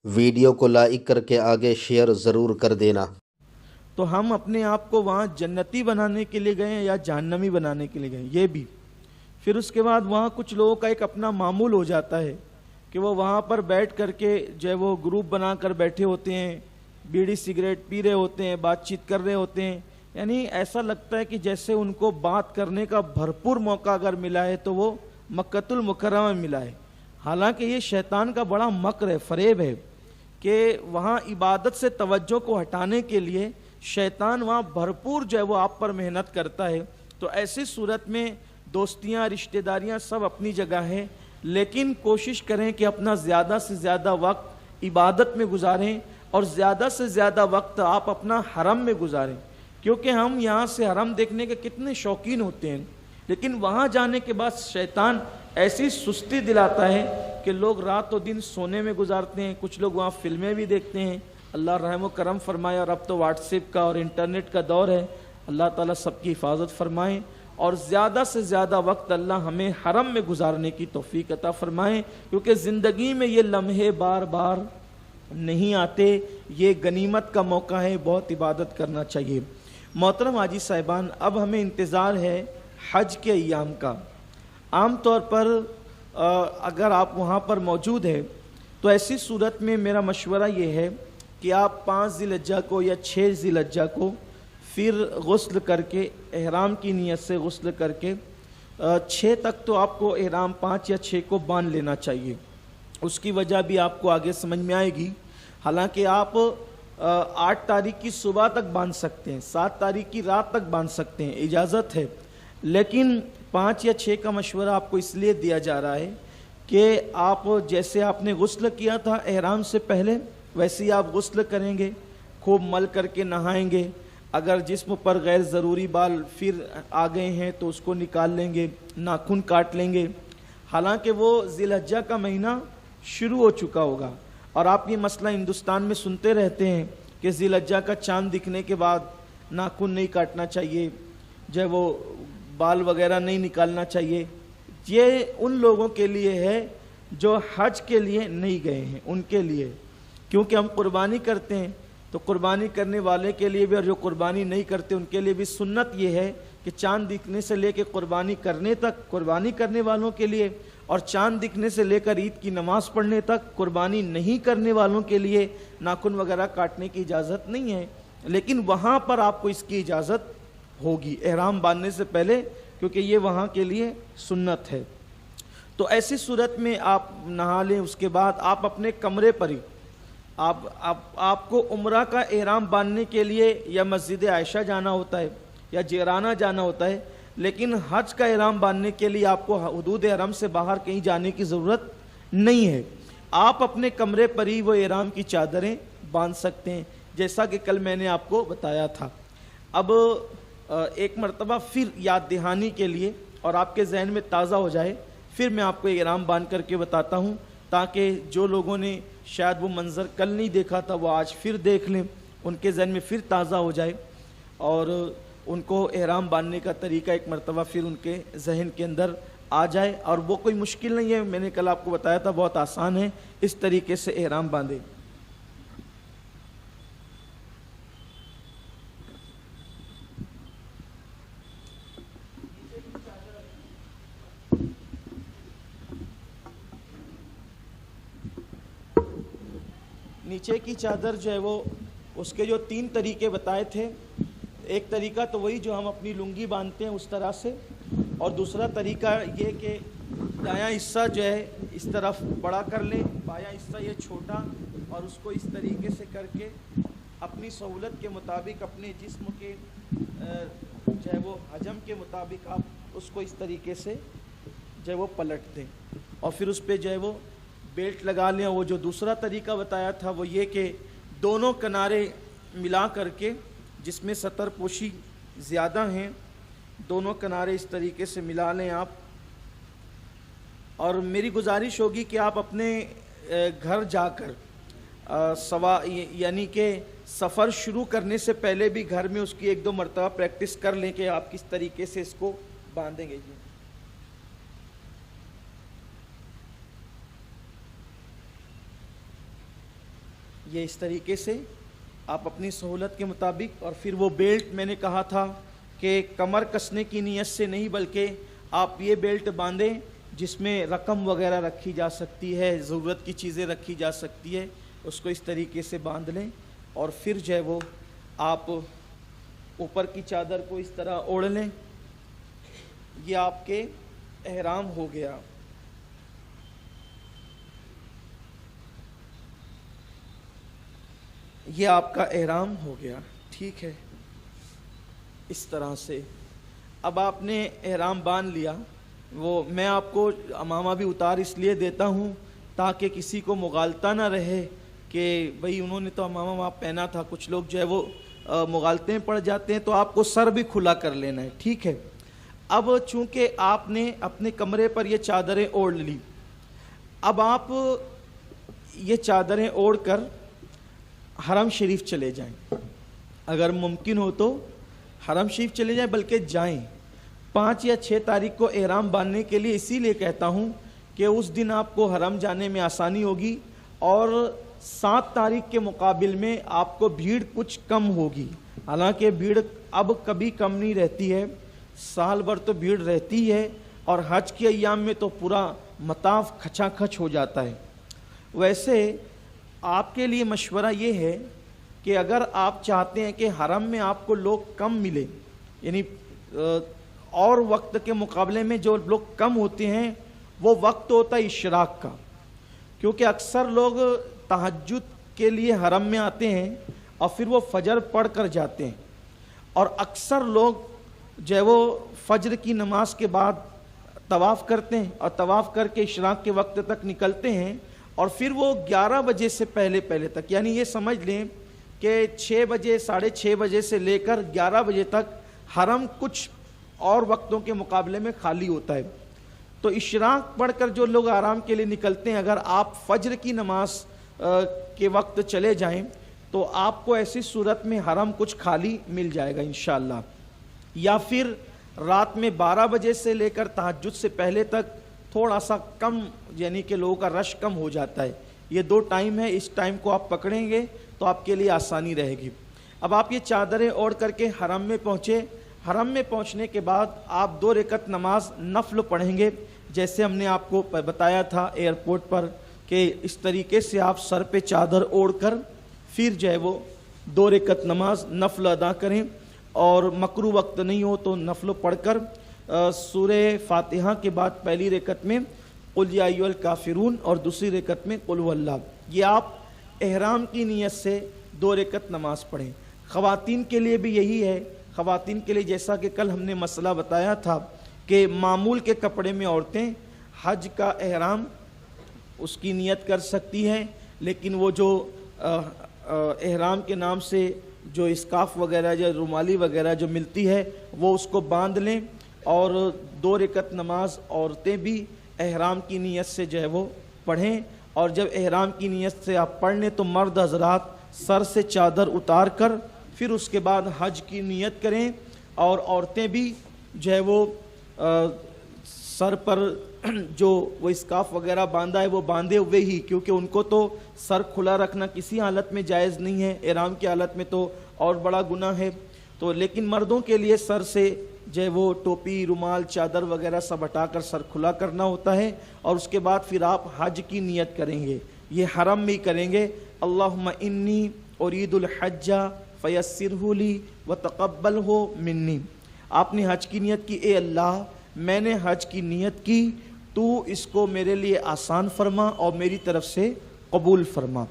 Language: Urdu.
ویڈیو کو لائک کر کے آگے شیئر ضرور کر دینا۔ تو ہم اپنے آپ کو وہاں جنتی بنانے کے لیے گئے ہیں یا جہنمی بنانے کے لیے گئے ہیں، یہ بھی۔ پھر اس کے بعد وہاں کچھ لوگوں کا ایک اپنا معمول ہو جاتا ہے کہ وہ وہاں پر بیٹھ کر کے جو ہے وہ گروپ بنا کر بیٹھے ہوتے ہیں، بیڑی سگریٹ پی رہے ہوتے ہیں، بات چیت کر رہے ہوتے ہیں، یعنی ایسا لگتا ہے کہ جیسے ان کو بات کرنے کا بھرپور موقع اگر ملا ہے تو وہ مکۃ المکرمہ میں ملا ہے۔ حالانکہ یہ شیطان کا بڑا مکر ہے، فریب ہے کہ وہاں عبادت سے توجہ کو ہٹانے کے لیے شیطان وہاں بھرپور جو ہے وہ آپ پر محنت کرتا ہے۔ تو ایسی صورت میں دوستیاں، رشتہ داریاں سب اپنی جگہ ہیں، لیکن کوشش کریں کہ اپنا زیادہ سے زیادہ وقت عبادت میں گزاریں اور زیادہ سے زیادہ وقت آپ اپنا حرم میں گزاریں، کیونکہ ہم یہاں سے حرم دیکھنے کے کتنے شوقین ہوتے ہیں، لیکن وہاں جانے کے بعد شیطان ایسی سستی دلاتا ہے کہ لوگ رات و دن سونے میں گزارتے ہیں، کچھ لوگ وہاں فلمیں بھی دیکھتے ہیں۔ اللہ رحم و کرم فرمائے، اور اب تو واٹس ایپ کا اور انٹرنیٹ کا دور ہے، اللہ تعالیٰ سب کی حفاظت فرمائیں، اور زیادہ سے زیادہ وقت اللہ ہمیں حرم میں گزارنے کی توفیق عطا فرمائیں، کیونکہ زندگی میں یہ لمحے بار بار نہیں آتے، یہ غنیمت کا موقع ہے، بہت عبادت کرنا چاہیے۔ محترم حاجی صاحبان، اب ہمیں انتظار ہے حج کے ایام کا۔ عام طور پر اگر آپ وہاں پر موجود ہیں تو ایسی صورت میں میرا مشورہ یہ ہے کہ آپ 5 ذی الحجہ کو یا 6 ذی الحجہ کو پھر غسل کر کے، احرام کی نیت سے غسل کر کے 6 تک تو آپ کو احرام 5 یا 6 کو باندھ لینا چاہیے۔ اس کی وجہ بھی آپ کو آگے سمجھ میں آئے گی۔ حالانکہ آپ 8 تاریخ کی صبح تک باندھ سکتے ہیں، 7 تاریخ کی رات تک باندھ سکتے ہیں، اجازت ہے، لیکن 5 یا 6 کا مشورہ آپ کو اس لیے دیا جا رہا ہے کہ آپ جیسے آپ نے غسل کیا تھا احرام سے پہلے، ویسے ہی آپ غسل کریں گے، خوب مل کر کے نہائیں گے، اگر جسم پر غیر ضروری بال پھر آ گئے ہیں تو اس کو نکال لیں گے، ناخن کاٹ لیں گے۔ حالانکہ وہ ذی الحجہ کا مہینہ شروع ہو چکا ہوگا، اور آپ یہ مسئلہ ہندوستان میں سنتے رہتے ہیں کہ ذی الحجہ کا چاند دکھنے کے بعد ناخن نہیں کاٹنا چاہیے، جو ہے وہ بال وغیرہ نہیں نکالنا چاہیے۔ یہ ان لوگوں کے لیے ہے جو حج کے لیے نہیں گئے ہیں، ان کے لیے، کیونکہ ہم قربانی کرتے ہیں تو قربانی کرنے والے کے لیے بھی، اور جو قربانی نہیں کرتے ان کے لیے بھی سنت یہ ہے کہ چاند دکھنے سے لے کے قربانی کرنے تک قربانی کرنے والوں کے لیے، اور چاند دکھنے سے لے کر عید کی نماز پڑھنے تک قربانی نہیں کرنے والوں کے لیے ناخن وغیرہ کاٹنے کی اجازت نہیں ہے، لیکن وہاں پر آپ کو اس کی اجازت ہوگی احرام باندھنے سے پہلے، کیونکہ یہ وہاں کے لیے سنت ہے۔ تو ایسی صورت میں آپ نہا لیں، اس کے بعد آپ اپنے کمرے پر ہی آپ کو عمرہ کا احرام باندھنے کے لیے یا مسجد عائشہ جانا ہوتا ہے یا جیرانہ جانا ہوتا ہے، لیکن حج کا احرام باندھنے کے لیے آپ کو حدود حرم سے باہر کہیں جانے کی ضرورت نہیں ہے۔ آپ اپنے کمرے پر ہی وہ احرام کی چادریں باندھ سکتے ہیں، جیسا کہ کل میں نے آپ کو بتایا تھا۔ اب ایک مرتبہ پھر یاد دہانی کے لیے اور آپ کے ذہن میں تازہ ہو جائے، پھر میں آپ کو احرام باندھ کر کے بتاتا ہوں، تاکہ جو لوگوں نے شاید وہ منظر کل نہیں دیکھا تھا وہ آج پھر دیکھ لیں، ان کے ذہن میں پھر تازہ ہو جائے، اور ان کو احرام باندھنے کا طریقہ ایک مرتبہ پھر ان کے ذہن کے اندر آ جائے۔ اور وہ کوئی مشکل نہیں ہے، میں نے کل آپ کو بتایا تھا، بہت آسان ہے، اس طریقے سے احرام باندھیں۔ نیچے کی چادر جو ہے وہ اس کے جو 3 طریقے بتائے تھے، ایک طریقہ تو وہی جو ہم اپنی لنگی باندھتے ہیں اس طرح سے، اور دوسرا طریقہ یہ کہ دایاں حصہ جو ہے اس طرف بڑا کر لیں، بایاں حصہ یہ چھوٹا، اور اس کو اس طریقے سے کر کے اپنی سہولت کے مطابق، اپنے جسم کے جو ہے وہ حجم کے مطابق آپ اس کو اس طریقے سے جو ہے وہ پلٹ دیں، اور پھر اس پہ جو ہے وہ بیلٹ لگا لیں۔ وہ جو دوسرا طریقہ بتایا تھا وہ یہ کہ دونوں کنارے ملا کر کے، جس میں ستر پوشی زیادہ ہیں، دونوں کنارے اس طریقے سے ملا لیں آپ، اور میری گزارش ہوگی کہ آپ اپنے گھر جا کر یعنی کہ سفر شروع کرنے سے پہلے بھی گھر میں اس کی 1-2 مرتبہ پریکٹس کر لیں کہ آپ کس طریقے سے اس کو باندھیں گے۔ یہ اس طریقے سے آپ اپنی سہولت کے مطابق، اور پھر وہ بیلٹ میں نے کہا تھا کہ کمر کسنے کی نیت سے نہیں بلکہ آپ یہ بیلٹ باندھیں جس میں رقم وغیرہ رکھی جا سکتی ہے، ضرورت کی چیزیں رکھی جا سکتی ہے، اس کو اس طریقے سے باندھ لیں، اور پھر جو ہے وہ آپ اوپر کی چادر کو اس طرح اوڑھ لیں۔ یہ آپ کے احرام ہو گیا۔ یہ آپ کا احرام ہو گیا، ٹھیک ہے۔ اس طرح سے اب آپ نے احرام باندھ لیا۔ وہ میں آپ کو عمامہ بھی اتار اس لیے دیتا ہوں تاکہ کسی کو مغالطہ نہ رہے کہ بھئی انہوں نے تو عمامہ وہاں پہنا تھا، کچھ لوگ جو ہے وہ مغالطے پڑ جاتے ہیں، تو آپ کو سر بھی کھلا کر لینا ہے، ٹھیک ہے۔ اب چونکہ آپ نے اپنے کمرے پر یہ چادریں اوڑھ لی، اب آپ یہ چادریں اوڑھ کر حرم شریف چلے جائیں، اگر ممکن ہو تو حرم شریف چلے جائیں، بلکہ جائیں۔ 5 یا 6 تاریخ کو احرام باندھنے کے لیے اسی لیے کہتا ہوں کہ اس دن آپ کو حرم جانے میں آسانی ہوگی، اور 7 تاریخ کے مقابل میں آپ کو بھیڑ کچھ کم ہوگی۔ حالانکہ بھیڑ اب کبھی کم نہیں رہتی ہے، سال بھر تو بھیڑ رہتی ہے، اور حج کے ایام میں تو پورا مطاف کھچا کھچ ہو جاتا ہے۔ ویسے آپ کے لیے مشورہ یہ ہے کہ اگر آپ چاہتے ہیں کہ حرم میں آپ کو لوگ کم ملے، یعنی اور وقت کے مقابلے میں جو لوگ کم ہوتے ہیں وہ وقت ہوتا ہے اشراق کا، کیونکہ اکثر لوگ تہجد کے لیے حرم میں آتے ہیں اور پھر وہ فجر پڑھ کر جاتے ہیں، اور اکثر لوگ جو ہے وہ فجر کی نماز کے بعد طواف کرتے ہیں، اور طواف کر کے اشراق کے وقت تک نکلتے ہیں، اور پھر وہ 11 بجے سے پہلے تک، یعنی یہ سمجھ لیں کہ 6 بجے 6:30 بجے سے لے کر 11 بجے تک حرم کچھ اور وقتوں کے مقابلے میں خالی ہوتا ہے۔ تو اشراق پڑھ کر جو لوگ آرام کے لیے نکلتے ہیں، اگر آپ فجر کی نماز کے وقت چلے جائیں تو آپ کو ایسی صورت میں حرم کچھ خالی مل جائے گا انشاءاللہ، یا پھر رات میں 12 بجے سے لے کر تہجد سے پہلے تک تھوڑا سا کم، یعنی کہ لوگوں کا رش کم ہو جاتا ہے۔ یہ 2 ٹائم ہے، اس ٹائم کو آپ پکڑیں گے تو آپ کے لیے آسانی رہے گی۔ اب آپ یہ چادریں اوڑھ کر کے حرم میں پہنچے۔ حرم میں پہنچنے کے بعد آپ 2 رکعت نماز نفل پڑھیں گے، جیسے ہم نے آپ کو بتایا تھا ایئرپورٹ پر کہ اس طریقے سے آپ سر پہ چادر اوڑھ کر پھر جو ہے وہ 2 رکعت نماز نفل ادا کریں، اور مکروہ وقت نہیں ہو تو نفل پڑھ کر سورہ فاتحہ کے بعد پہلی رکعت میں قل یا ایھا الکافرون اور دوسری رکعت میں قل هو اللہ، یہ آپ احرام کی نیت سے 2 رکعت نماز پڑھیں۔ خواتین کے لیے بھی یہی ہے۔ خواتین کے لیے جیسا کہ کل ہم نے مسئلہ بتایا تھا کہ معمول کے کپڑے میں عورتیں حج کا احرام اس کی نیت کر سکتی ہیں، لیکن وہ جو احرام کے نام سے جو اسکارف وغیرہ یا رومالی وغیرہ جو ملتی ہے وہ اس کو باندھ لیں، اور 2 رکعت نماز عورتیں بھی احرام کی نیت سے جو ہے وہ پڑھیں۔ اور جب احرام کی نیت سے آپ پڑھ لیں تو مرد حضرات سر سے چادر اتار کر پھر اس کے بعد حج کی نیت کریں، اور عورتیں بھی جو ہے وہ سر پر جو وہ اسکارف وغیرہ باندھا ہے وہ باندھے ہوئے ہی، کیونکہ ان کو تو سر کھلا رکھنا کسی حالت میں جائز نہیں ہے، احرام کی حالت میں تو اور بڑا گناہ ہے۔ تو لیکن مردوں کے لیے سر سے جو ہے وہ ٹوپی، رومال، چادر وغیرہ سب ہٹا کر سر کھلا کرنا ہوتا ہے، اور اس کے بعد پھر آپ حج کی نیت کریں گے، یہ حرم میں ہی کریں گے۔ اللہم انی ارید الحج فیسرہ لی وتقبلہ منی، آپ نے حج کی نیت کی، اے اللہ میں نے حج کی نیت کی، تو اس کو میرے لیے آسان فرما اور میری طرف سے قبول فرما۔